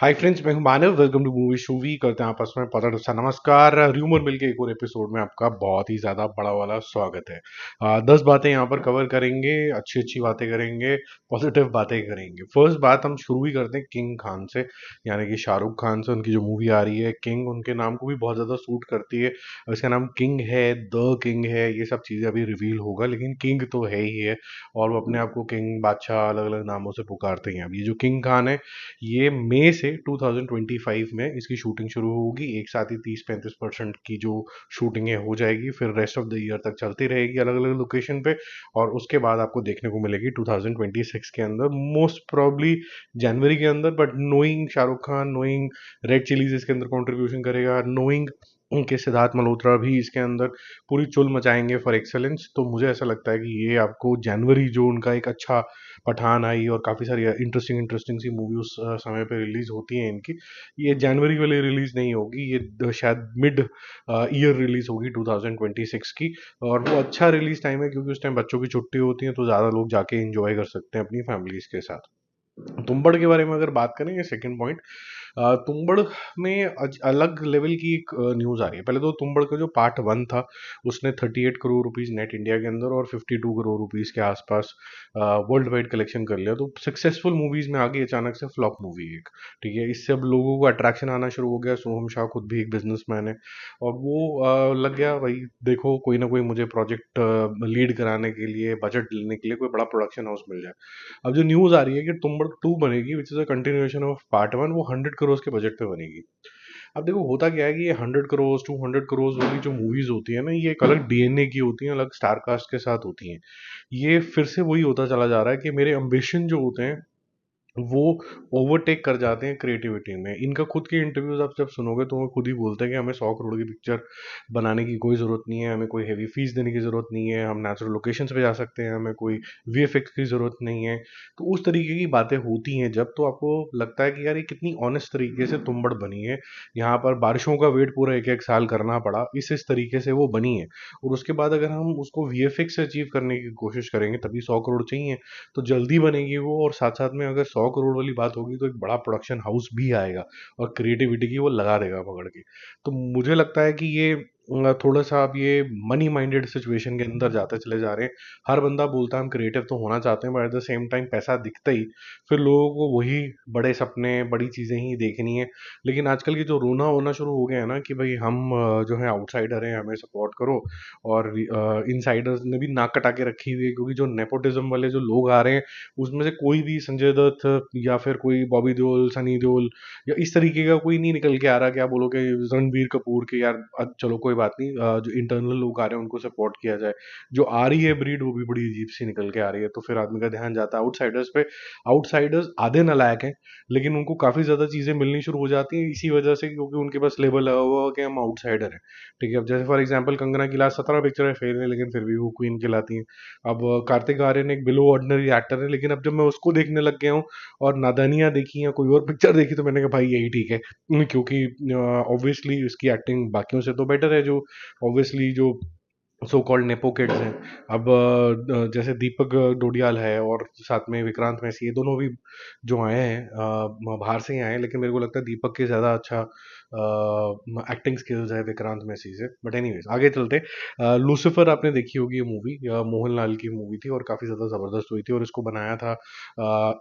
हाय friends, मैं हूं Manav. Welcome to movie shoovy. करते हैं आपस में पता सा नमस्कार। र्यूमर मिलके एक और एपिसोड में आपका बहुत ही ज्यादा बड़ा वाला स्वागत है। 10 बातें यहाँ पर कवर करेंगे, अच्छी अच्छी बातें करेंगे, पॉजिटिव बातें करेंगे। फर्स्ट बात हम शुरू ही करते हैं किंग खान से, यानी कि शाहरुख खान से। उनकी जो मूवी आ रही है किंग, उनके नाम को भी बहुत ज्यादा सूट करती है। इसका नाम किंग है, द किंग है, ये सब चीजें अभी रिवील होगा, लेकिन किंग तो है ही है। और वो अपने आप को किंग, बादशाह अलग अलग नामों से पुकारते हैं। अब ये जो किंग खान है, ये मई से 2025 में इसकी शूटिंग शुरू होगी। एक साथ ही 30-35% की जो शूटिंग है हो जाएगी, फिर रेस्ट ऑफ द ईयर तक चलती रहेगी अलग अलग लोकेशन पे। और उसके बाद आपको देखने को मिलेगी 2026 के अंदर, मोस्ट प्रॉब्ली जनवरी के अंदर। But knowing Shahrukh Khan, knowing red chillies इसके अंदर कंट्रीब्यूशन करेगा, नोइंग उनके सिद्धार्थ मल्होत्रा भी इसके अंदर पूरी चुल मचाएंगे फॉर एक्सेलेंस, तो मुझे ऐसा लगता है कि ये आपको जनवरी, जो उनका एक अच्छा पठान आई और काफ़ी सारी इंटरेस्टिंग इंटरेस्टिंग सी मूवी उस समय पे रिलीज होती हैं इनकी, ये जनवरी वाली रिलीज नहीं होगी। ये शायद मिड ईयर रिलीज होगी 2026 की। और वो अच्छा रिलीज टाइम है, क्योंकि उस टाइम बच्चों की छुट्टी होती है, तो ज़्यादा लोग जाके इंजॉय कर सकते हैं अपनी फैमिलीज के साथ। तुम्बड़ के बारे में अगर बात करें, ये सेकंड पॉइंट। तुम्बड़ में अलग लेवल की एक न्यूज आ रही है। पहले तो तुम्बड़ का जो पार्ट वन था, उसने 38 करोड़ रुपीस नेट इंडिया के अंदर और 52 करोड़ रुपीस के आसपास वर्ल्ड वाइड कलेक्शन कर लिया। तो सक्सेसफुल मूवीज में आ गई अचानक से फ्लॉप मूवी एक। ठीक है, इससे अब लोगों को अट्रैक्शन आना शुरू हो गया। सोहम शाह खुद भी एक बिजनेसमैन है, और वो लग गया भाई, देखो कोई ना कोई मुझे प्रोजेक्ट लीड कराने के लिए, बजट लेने के लिए कोई बड़ा प्रोडक्शन हाउस मिल जाए। अब जो न्यूज आ रही है कि तुम्बड़ टू बनेगी, which is a continuation of part one, वो 100 करोड़ के बजट पे बनेगी। अब देखो होता क्या है कि ये 100 करोड़ 200 करोड़ वाली जो मूवीज होती है ना, ये एक अलग डीएनए की होती हैं, अलग स्टार कास्ट के साथ होती हैं। ये फिर से वही होता चला जा रहा है कि मेरे अम्बिशन जो होते हैं वो ओवरटेक कर जाते हैं क्रिएटिविटी में। इनका खुद के इंटरव्यूज आप जब सुनोगे तो वो खुद ही बोलते हैं कि हमें 100 करोड़ की पिक्चर बनाने की कोई ज़रूरत नहीं है, हमें कोई हैवी फीस देने की ज़रूरत नहीं है, हम नेचुरल लोकेशंस पे जा सकते हैं, हमें कोई वीएफएक्स की ज़रूरत नहीं है। तो उस तरीके की बातें होती हैं जब, तो आपको लगता है कि यार ये कितनी ऑनेस्ट तरीके से तुम्बड़ बनी है। यहाँ पर बारिशों का वेट पूरा एक एक साल करना पड़ा, इस तरीके से वो बनी है। और उसके बाद अगर हम उसको वीएफएक्स से अचीव करने की कोशिश करेंगे, तभी 100 करोड़ चाहिए, तो जल्दी बनेगी वो। और साथ साथ में अगर 100 करोड़ वाली बात होगी, तो एक बड़ा प्रोडक्शन हाउस भी आएगा और क्रिएटिविटी की वो लगा देगा पकड़ के। तो मुझे लगता है कि ये थोड़ा सा आप ये मनी माइंडेड सिचुएशन के अंदर जाते चले जा रहे हैं। हर बंदा बोलता है हम क्रिएटिव तो होना चाहते हैं, but at the same time पैसा दिखता ही फिर लोगों को वही बड़े सपने, बड़ी चीज़ें ही देखनी है। लेकिन आजकल की जो रोना होना शुरू हो गया है ना कि भाई हम जो है आउटसाइडर हैं, हमें सपोर्ट करो। और इनसाइडर्स ने भी नाक कटा के रखी हुई है, क्योंकि जो नेपोटिज्म वाले जो लोग आ रहे हैं, उसमें से कोई भी संजय दत्त या फिर कोई बॉबी देओल, सनी देओल या इस तरीके का कोई नहीं निकल के आ रहा। क्या बोलो कि रणबीर कपूर के, यार चलो कोई बात नहीं, जो इंटरनल लोग आ रहे हैं उनको सपोर्ट किया जाए। जो आ रही है ब्रीड, वो भी बड़ी अजीब सी निकल के आ रही है, तो फिर आदमी का ध्यान जाता है आउटसाइडर्स पे। आउटसाइडर्स आधे नालायक हैं, लेकिन उनको काफ़ी ज़्यादा चीज़ें मिलनी शुरू हो जाती हैं इसी वजह से, क्योंकि उनके पास लेबल लगा हुआ है कि हम आउटसाइडर हैं। ठीक है, अब जैसे फॉर एग्जांपल कंगना की लास्ट 17 पिक्चरें फेल है, लेकिन फिर भी वो क्वीन कहलाती हैं। अब कार्तिक आर्यन एक बिलो ऑर्डिनरी एक्टर है, लेकिन अब जब मैं उसको देखने लग गया हूँ और नादानियाँ देखी या कोई और पिक्चर देखी, तो मैंने कहा भाई यही ठीक है। क्योंकि ऑब्वियसली उसकी एक्टिंग बाकियों से तो बेटर है, जो ऑब्वियसली जो सो कॉल्ड नेपो किड्स हैं। अब जैसे दीपक डोडियाल है और साथ में विक्रांत मैसी, ये दोनों भी जो आए हैं बाहर से ही आए हैं, लेकिन मेरे को लगता है दीपक के ज़्यादा अच्छा एक्टिंग स्किल्स है विक्रांत मैसी से। बट एनीवेज आगे चलते। लूसीफर आपने देखी होगी, ये मूवी मोहनलाल की मूवी थी और काफ़ी ज़्यादा ज़बरदस्त हुई थी। और इसको बनाया था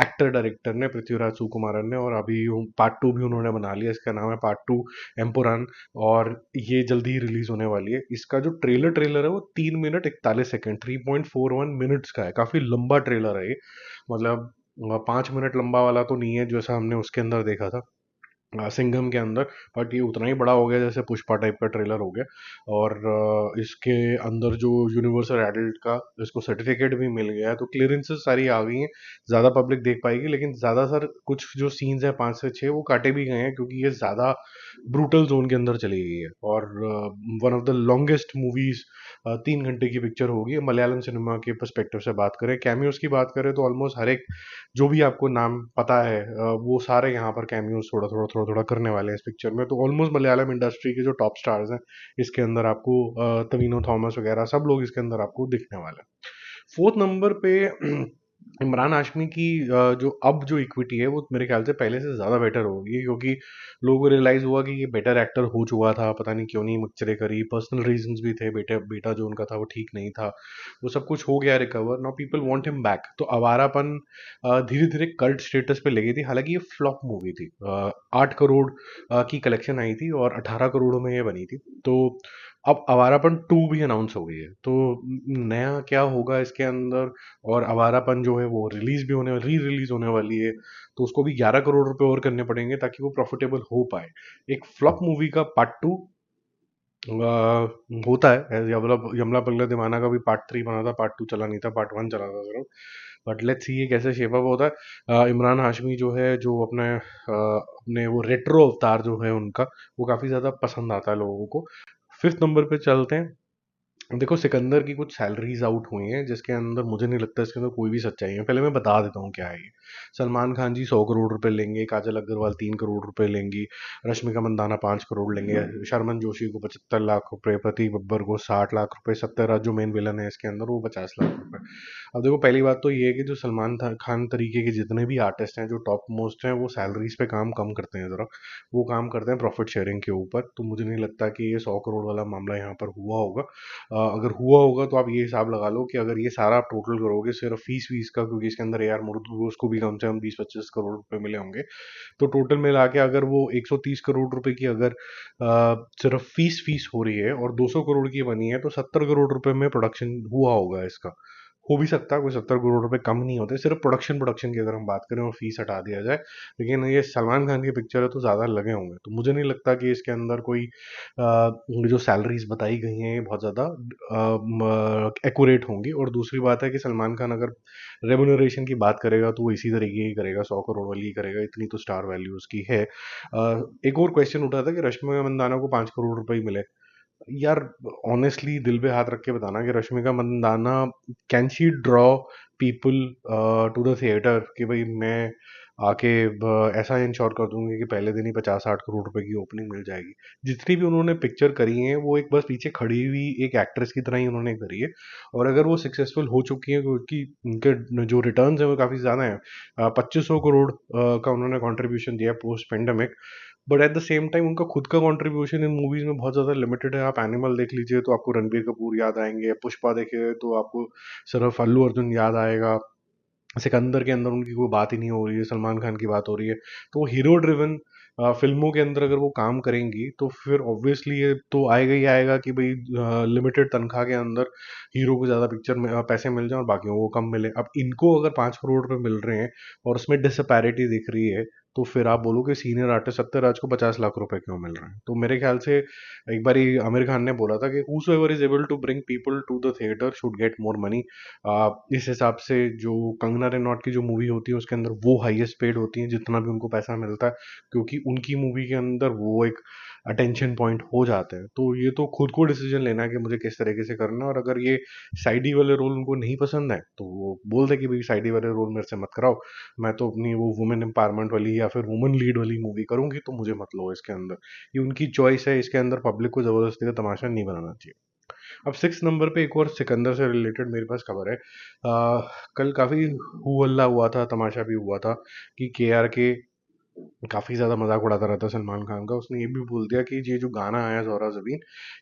एक्टर डायरेक्टर ने, पृथ्वीराज सुकुमारन ने। और अभी पार्ट टू भी उन्होंने बना लिया, इसका नाम है पार्ट टू एम्पुरान। और ये जल्दी ही रिलीज होने वाली है। इसका जो ट्रेलर ट्रेलर है वो 3 मिनट 41 सेकेंड, 3.41 मिनट्स का है। काफी लंबा ट्रेलर है ये, मतलब 5 मिनट लंबा वाला तो नहीं है जैसा हमने उसके अंदर देखा था, सिंघम के अंदर। बट ये उतना ही बड़ा हो गया जैसे पुष्पा टाइप का ट्रेलर हो गया। और इसके अंदर जो यूनिवर्सल एडल्ट का इसको सर्टिफिकेट भी मिल गया है, तो क्लियरेंसेस सारी आ गई हैं। ज़्यादा पब्लिक देख पाएगी, लेकिन ज़्यादातर कुछ जो सीन्स हैं 5 से 6 वो काटे भी गए हैं, क्योंकि ये ज़्यादा ब्रूटल जोन के अंदर चली गई है। और one of the longest movies, 3 घंटे की पिक्चर होगी मलयालम सिनेमा के पर्सपेक्टिव से बात करें। कैमियोज की बात करें तो ऑलमोस्ट हर एक जो भी आपको नाम पता है, वो सारे यहाँ पर कैमियोज थोड़ा थोड़ा थोड़ा थोड़ा करने वाले हैं इस पिक्चर में। तो ऑलमोस्ट मलयालम इंडस्ट्री के जो टॉप स्टार्स हैं इसके अंदर आपको, तवीनो थॉमस वगैरह सब लोग इसके अंदर आपको दिखने वाले हैं। फोर्थ नंबर पे इमरान हाशमी की जो अब जो इक्विटी है वो मेरे ख्याल से पहले से ज़्यादा बेटर होगी, क्योंकि लोगों को रियलाइज़ हुआ कि ये बेटर एक्टर हो चुका था, पता नहीं क्यों नहीं पिक्चरें करी, पर्सनल रीजंस भी थे, बेटा जो उनका था वो ठीक नहीं था, वो सब कुछ हो गया recover, now people want him back. तो आवारापन धीरे धीरे कल्ट स्टेटस पे ले गई थी, हालांकि ये फ्लॉप मूवी थी। 8 करोड़ की कलेक्शन आई थी और 18 करोड़ में ये बनी थी। तो अब आवारापन 2 भी अनाउंस हो गई है, तो नया क्या होगा इसके अंदर। और आवारापन जो है वो रिलीज भी होने री रिलीज होने वाली है, तो उसको भी 11 करोड़ रुपए और करने पड़ेंगे ताकि वो प्रॉफिटेबल हो पाए। एक फ्लॉप मूवी का पार्ट 2 होता है। यमला यमला पगला दीवाना का भी पार्ट 3 बना था, पार्ट 2 चला नहीं था, पार्ट 1 चला था सिर्फ। बट लेट्स सी ये कैसे शेप अप होता है। इमरान हाशमी जो है, जो अपने वो रेट्रो अवतार जो है उनका, वो काफ़ी ज़्यादा पसंद आता है लोगों को। फिफ्थ नंबर पे चलते हैं। देखो, सिकंदर की कुछ सैलरीज आउट हुई हैं जिसके अंदर मुझे नहीं लगता इसके अंदर कोई भी सच्चाई है। पहले मैं बता देता हूँ क्या है ये। सलमान खान जी 100 करोड़ रुपए लेंगे, काजल अग्रवाल 3 करोड़ रुपए लेंगी, रश्मिका मंदाना 5 करोड़ लेंगे, शर्मन जोशी को 75 लाख रुपए, प्रतीक बब्बर को 60 लाख रुपए, सत्यराज जो मेन विलन है इसके अंदर वो 50 लाख रुपए। अब देखो, पहली बात तो ये है कि जो खान तरीके के जितने भी आर्टिस्ट हैं जो टॉप मोस्ट हैं, वो सैलरीज पे काम कम करते हैं जरा, वो काम करते हैं प्रॉफिट शेयरिंग के ऊपर। तो मुझे नहीं लगता कि ये 100 करोड़ वाला मामला यहाँ पर हुआ होगा। अगर हुआ होगा तो आप ये हिसाब लगा लो कि अगर ये सारा आप टोटल करोगे सिर्फ फीस वीस का, क्योंकि इसके अंदर AR मुर्तू उसको भी कम से कम 20-25 करोड़ रुपए मिले होंगे, तो टोटल मिला के अगर वो 130 करोड़ रुपए की अगर सिर्फ फीस फीस हो रही है और 200 करोड़ की बनी है, तो 70 करोड़ रुपए में प्रोडक्शन हुआ होगा इसका। हो भी सकता है, कोई 70 करोड़ रुपए कम नहीं होते सिर्फ प्रोडक्शन प्रोडक्शन की अगर हम बात करें और फीस हटा दिया जाए। लेकिन ये सलमान खान की पिक्चर है तो ज़्यादा लगे होंगे, तो मुझे नहीं लगता कि इसके अंदर कोई जो सैलरीज बताई गई हैं ये बहुत ज़्यादा एक्यूरेट होंगी। और दूसरी बात है कि सलमान खान अगर रेमुनरेशन की बात करेगा तो वो इसी तरीके ही करेगा, 100 करोड़ वाली ही करेगा, इतनी तो स्टार वैल्यू उसकी है। एक और क्वेश्चन उठा था कि रश्मिका मंदाना को 5 करोड़ रुपए ही मिले। यार, ऑनेस्टली दिल पे हाथ रख के बताना कि Rashmika Mandanna, can she draw people to the theatre कि भाई मैं आके ऐसा इंश्योर कर दूंगी कि पहले दिन ही 50-60 करोड़ रुपए की ओपनिंग मिल जाएगी। जितनी भी उन्होंने पिक्चर करी है वो एक बस पीछे खड़ी हुई एक एक्ट्रेस की तरह ही उन्होंने करी है। और अगर वो सक्सेसफुल हो चुकी है, क्योंकि उनके जो रिटर्न्स है वो काफ़ी ज़्यादा है। 2500 करोड़ का उन्होंने कंट्रीब्यूशन दिया post pandemic. But at the same time उनका खुद का कंट्रीब्यूशन इन मूवीज में बहुत ज़्यादा लिमिटेड है। आप एनिमल देख लीजिए तो आपको रणबीर कपूर याद आएंगे, पुष्पा देखे तो आपको सिर्फ अल्लू अर्जुन याद आएगा, सिकंदर के अंदर उनकी कोई बात ही नहीं हो रही है, सलमान खान की बात हो रही है। तो हीरो ड्रिवन फिल्मों के अंदर अगर वो काम करेंगी तो फिर ऑब्वियसली ये तो आएगा ही आएगा कि भाई लिमिटेड तनख्वाह के अंदर हीरो को ज़्यादा पिक्चर में पैसे मिल जाए और बाकियों को कम मिले। अब इनको अगर 5 करोड़ रुपए मिल रहे हैं और उसमें डिसपैरिटी दिख रही है, तो फिर आप बोलो कि सीनियर आर्टिस्ट सत्यराज को 50 लाख रुपए क्यों मिल रहे हैं। तो मेरे ख्याल से एक बार आमिर खान ने बोला था कि whosoever is able to bring people to the theatre should get more money. इस हिसाब से जो कंगना रनौत की जो मूवी होती है उसके अंदर वो हाईएस्ट पेड होती है जितना भी उनको पैसा मिलता है, क्योंकि उनकी मूवी के अंदर वो एक अटेंशन पॉइंट हो जाते हैं। तो ये तो खुद को डिसीजन लेना है कि मुझे किस तरीके से करना है। और अगर ये साइडी वाले रोल उनको नहीं पसंद है तो वो बोल दे कि भाई साइडी वाले रोल मेरे से मत कराओ, मैं तो अपनी वो वुमेन एम्पावरमेंट वाली या फिर वुमन लीड वाली मूवी करूंगी, तो मुझे मत लो इसके अंदर। ये उनकी चॉइस है, इसके अंदर पब्लिक को जबरदस्ती का तमाशा नहीं बनाना चाहिए। अब 6 नंबर पे एक और सिकंदर से रिलेटेड मेरे पास खबर है। कल काफ़ी हू हल्ला हुआ था, तमाशा भी हुआ था कि KRK काफ़ी ज़्यादा मजाक उड़ाता रहता है सलमान खान का। उसने ये भी बोल दिया कि ये जो गाना आया ज़ोरा ज़बीन,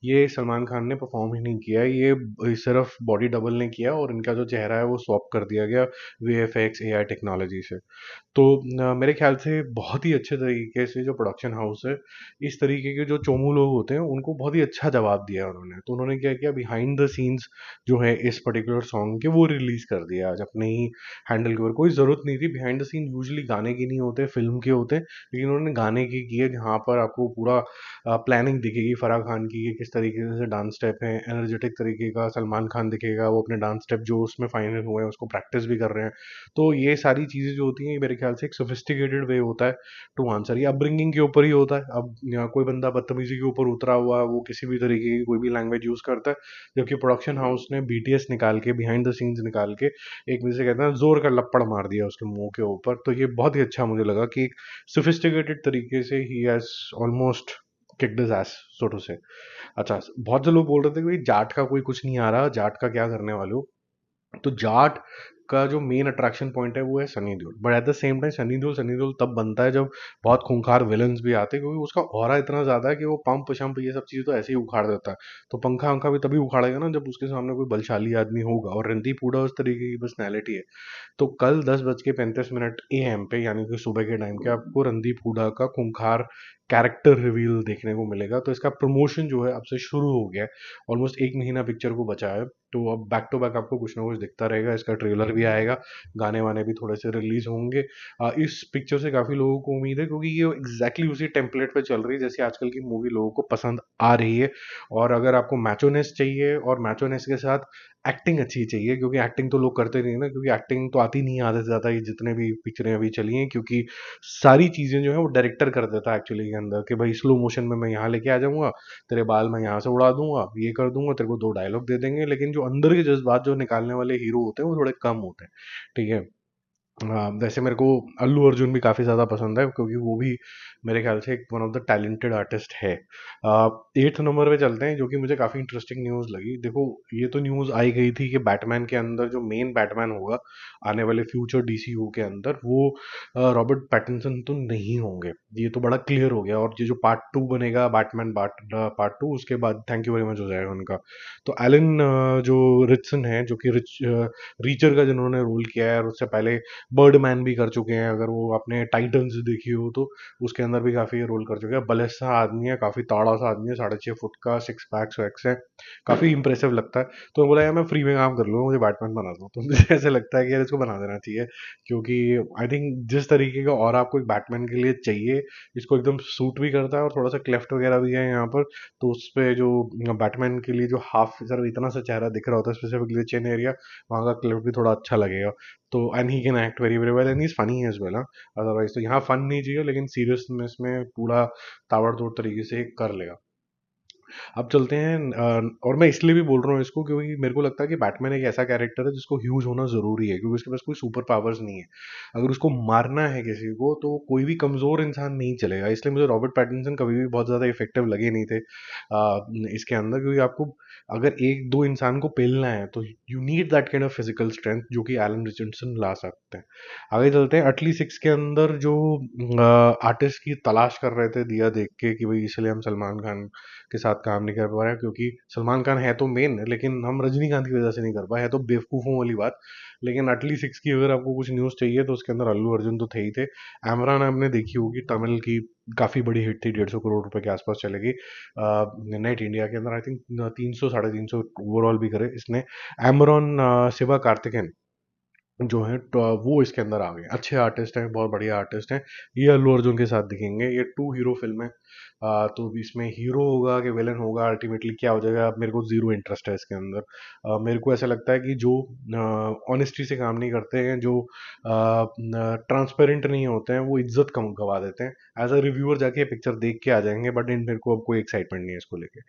ये सलमान खान ने परफॉर्म ही नहीं किया, ये सिर्फ बॉडी डबल ने किया और इनका जो चेहरा है वो स्वैप कर दिया गया VFX AI टेक्नोलॉजी से। तो मेरे ख्याल से बहुत ही अच्छे तरीके से जो प्रोडक्शन हाउस है, इस तरीके के जो चोमू लोग होते हैं उनको बहुत ही अच्छा जवाब दिया उन्होंने। तो उन्होंने क्या किया, बिहाइंड द सीन्स जो है इस पर्टिकुलर सॉन्ग के वो रिलीज कर दिया आज अपने ही हैंडल के ऊपर। कोई ज़रूरत नहीं थी, बिहाइंड द सीन यूजुअली गाने की नहीं होते, फिल्म के होते हैं, लेकिन उन्होंने गाने की है जहाँ पर आपको पूरा प्लानिंग दिखेगी फराह खान की कि किस तरीके से डांस स्टेप है, एनर्जेटिक तरीके का सलमान खान दिखेगा, वो अपने डांस स्टेप जो उसमें फाइनल हुए हैं उसको प्रैक्टिस भी कर रहे हैं। तो ये सारी चीज़ें जो होती हैं मेरे ख्याल से एक सोफिस्टिकेटेड वे होता है टू आंसर। ये अपब्रिंगिंग के ऊपर ही होता है। अब यहाँ कोई बंदा बदतमीजी के ऊपर उतरा हुआ है, वो किसी भी तरीके की कोई भी लैंग्वेज यूज़ करता है, जबकि प्रोडक्शन हाउस ने BTS निकाल के, बिहाइंड द सीन्स निकाल के, एक मुझे कहते हैं जोर का लपड़ मार दिया उसके मुंह के ऊपर। तो ये बहुत ही अच्छा मुझे लगा कि एक सोफिस्टिकेटेड तरीके से ही has almost kicked his ass, so to say. अच्छा, बहुत से लोग बोल रहे थे कि भाई जाट का कोई कुछ नहीं आ रहा, जाट का क्या करने वाले हो। तो जाट का जो मेन अट्रैक्शन पॉइंट है वो है Sunny Deol, but at the same time Sunny Deol तब बनता है जब बहुत खूंखार विलन्स भी आते हैं, क्योंकि उसका ऑरा इतना ज्यादा है कि वो पंप शंप ये सब चीजें तो ऐसे ही उखाड़ देता है। तो पंखा वंखा भी तभी उखाड़ेगा ना जब उसके सामने कोई बलशाली आदमी होगा, और रणदीप हुडा उस तरीके की पर्सनैलिटी है। तो कल 10:35 AM पे, यानी कि सुबह के टाइम के, आपको रणदीप हुडा का खूंखार कैरेक्टर रिवील देखने को मिलेगा। तो इसका प्रमोशन जो है अब से शुरू हो गया है। ऑलमोस्ट एक महीना पिक्चर को बचा है, तो अब बैक टू बैक आपको कुछ ना कुछ दिखता रहेगा। इसका ट्रेलर भी आएगा, गाने वाने भी थोड़े से रिलीज होंगे। इस पिक्चर से काफी लोगों को उम्मीद है, क्योंकि ये एग्जैक्टली उसी टेम्पलेट पे चल रही है जैसे आजकल की मूवी लोगों को पसंद आ रही है। और अगर आपको मैचोनेस चाहिए और मैचोनेस के साथ एक्टिंग अच्छी चाहिए, क्योंकि एक्टिंग तो लोग करते नहीं ना, क्योंकि एक्टिंग तो आती नहीं है आधे से ज्यादा ये जितने भी पिक्चरें अभी चली हैं, क्योंकि सारी चीजें जो है वो डायरेक्टर कर देता है एक्चुअली के अंदर, कि भाई स्लो मोशन में मैं यहाँ लेके आ जाऊंगा, तेरे बाल मैं यहाँ से उड़ा दूंगा, ये कर दूंगा, तेरे को दो डायलॉग दे देंगे, लेकिन जो अंदर के जज्बात जो निकालने वाले हीरो होते हैं वो थोड़े कम होते हैं। ठीक है। वैसे मेरे को अल्लू अर्जुन भी काफ़ी ज़्यादा पसंद है, क्योंकि वो भी मेरे ख्याल से एक one of the talented artist है। 8th नंबर पे चलते हैं, जो कि मुझे काफ़ी इंटरेस्टिंग न्यूज़ लगी। देखो, ये तो न्यूज़ आई गई थी कि बैटमैन के अंदर जो मेन बैटमैन होगा आने वाले फ्यूचर डीसीयू के अंदर, वो रॉबर्ट पैटिंसन तो नहीं होंगे। ये तो बड़ा क्लियर हो गया। और ये जो पार्ट 2 बनेगा बैटमैन पार्ट 2, उसके बाद थैंक यू वेरी मच हो जाएगा उनका। तो एलन जो रिचसन है, जो कि रीचर का जिन्होंने रोल किया है, और उससे पहले बर्डमैन भी कर चुके हैं, अगर वो आपने टाइटन्स देखी हो तो उसके अंदर भी काफी रोल कर चुके हैं। बलेसा आदमी है, काफी ताड़ा सा आदमी है, 6.5 फुट का, 6 पैक्स वैक्स है, काफी इंप्रेसिव लगता है। तो मैं बोला यार मैं फ्री में काम कर लूंगा, मुझे बैटमैन बना दो। तो मुझे ऐसे लगता है कि यार इसको बना देना चाहिए, क्योंकि आई थिंक जिस तरीके का और आपको एक बैटमैन के लिए चाहिए, इसको एकदम सूट भी करता है, और थोड़ा सा क्लेफ्ट वगैरह भी है यहाँ पर। तो उस पे जो बैटमैन के लिए जो हाफ सर इतना सा चेहरा दिख रहा होता है, स्पेसिफिकली चेन एरिया, वहाँ का क्लेफ्ट भी थोड़ा अच्छा लगेगा। तो and he can act very very well, and he is funny as well. Otherwise तो यहाँ फन नहीं चाहिए, लेकिन सीरियसनेस में पूरा ताबड़तोड़ तरीके से कर लेगा। अब चलते हैं, और मैं इसलिए भी बोल रहा हूँ इसको, क्योंकि मेरे को लगता है कि बैटमैन एक ऐसा कैरेक्टर है जिसको ह्यूज होना जरूरी है, क्योंकि उसके पास कोई सुपर पावर्स नहीं है। अगर उसको मारना है किसी को, तो कोई भी कमजोर इंसान नहीं चलेगा। इसलिए मुझे रॉबर्ट पैटिंसन कभी भी बहुत ज्यादा इफेक्टिव लगे नहीं थे इसके अंदर, क्योंकि आपको अगर एक दो इंसान को पेलना है तो you need that kind of physical strength, जो कि एलन रिचर्डसन ला सकते हैं। आगे चलते हैं, अटली 6 के अंदर जो आर्टिस्ट की तलाश कर रहे थे दिया देख के, कि भाई इसलिए हम सलमान खान के साथ काम नहीं कर पा रहे हैं, क्योंकि सलमान खान है तो मेन, लेकिन हम रजनीकांत की वजह से नहीं कर पाए, है तो बेवकूफ़ों वाली बात। लेकिन अटली 6 की अगर आपको कुछ न्यूज़ चाहिए तो उसके अंदर अल्लू अर्जुन तो थे ही थे। एमरान आपने देखी होगी, तमिल की काफ़ी बड़ी हिट थी, 150 करोड़ रुपए के आसपास चलेगी नेट इंडिया के अंदर। आई थिंक 300 350 ओवरऑल भी करे इसने। एमरॉन शिवा कार्तिकेन जो है, तो वो इसके अंदर आ गए। अच्छे आर्टिस्ट हैं, बहुत बढ़िया आर्टिस्ट हैं। ये अल्लू अर्जुन के साथ दिखेंगे। ये 2 हीरो फिल्म है। तो इसमें हीरो होगा कि विलन होगा, अल्टीमेटली क्या हो जाएगा, अब मेरे को जीरो इंटरेस्ट है इसके अंदर। मेरे को ऐसा लगता है कि जो ऑनेस्टी से काम नहीं करते हैं, जो ट्रांसपेरेंट नहीं होते हैं, वो इज्जत कम गवा देते हैं। एज अ रिव्यूअर जाके पिक्चर देख के आ जाएंगे, बट इन मेरे को अब कोई एक्साइटमेंट नहीं है इसको लेके।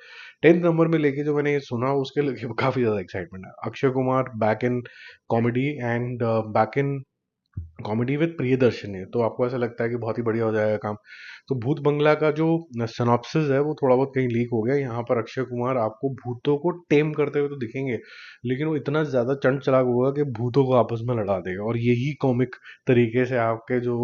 10th नंबर में लेके जो मैंने ये सुना, उसके लेके काफी ज्यादा एक्साइटमेंट है। Akshay Kumar back in comedy, and back in comedy with Priyadarshini. तो आपको ऐसा लगता है कि बहुत ही बढ़िया हो जाएगा काम। तो भूत बंगला का जो सिनॉप्सिस है वो थोड़ा बहुत कहीं लीक हो गया। यहाँ पर अक्षय कुमार आपको भूतों को टेम करते हुए तो दिखेंगे, लेकिन वो इतना ज्यादा चंट चलाक होगा कि भूतों को आपस में लड़ा देगा, और यही कॉमिक तरीके से आपके जो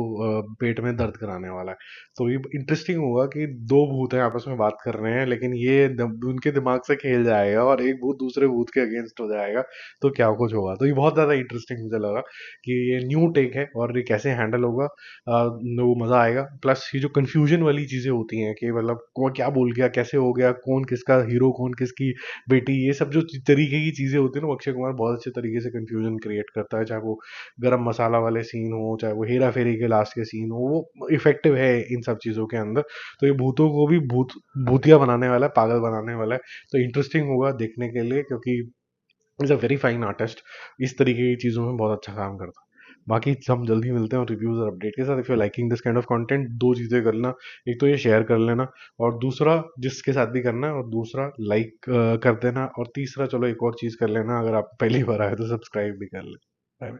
पेट में दर्द कराने वाला है। तो ये इंटरेस्टिंग होगा कि दो भूत हैं आपस में बात कर रहे हैं, लेकिन ये उनके दिमाग से खेल जाएगा, और एक भूत दूसरे भूत के अगेंस्ट हो जाएगा। तो क्या कुछ होगा, तो ये बहुत ज्यादा इंटरेस्टिंग मुझे लगा कि ये न्यू टेक है, और ये कैसे हैंडल होगा। वो मज़ा आएगा। प्लस ये जो कन्फ्यूजन वाली चीज़ें होती हैं, कि मतलब कौन क्या बोल गया, कैसे हो गया, कौन किसका हीरो, कौन किसकी बेटी, ये सब जो तरीके की चीज़ें होती हैं ना, वो अक्षय कुमार बहुत अच्छे तरीके से कन्फ्यूजन क्रिएट करता है। चाहे वो गरम मसाला वाले सीन हो, चाहे वो हेरा फेरी के लास्ट के सीन हो, वो इफेक्टिव है इन सब चीज़ों के अंदर। तो ये भूतों को भी भूतिया बनाने वाला है, पागल बनाने वाला है। तो इंटरेस्टिंग होगा देखने के लिए, क्योंकि is a very fine artist, इस तरीके की चीज़ों में बहुत अच्छा काम करता है। बाकी हम जल्दी मिलते हैं और रिव्यूज और अपडेट के साथ। If you liking this kind of content, दो चीज़ें करना। एक तो ये शेयर कर लेना, और दूसरा जिसके साथ भी करना है, और दूसरा लाइक कर देना, और तीसरा चलो एक और चीज़ कर लेना, अगर आप पहली बार आए तो सब्सक्राइब भी कर लें। Bye bye.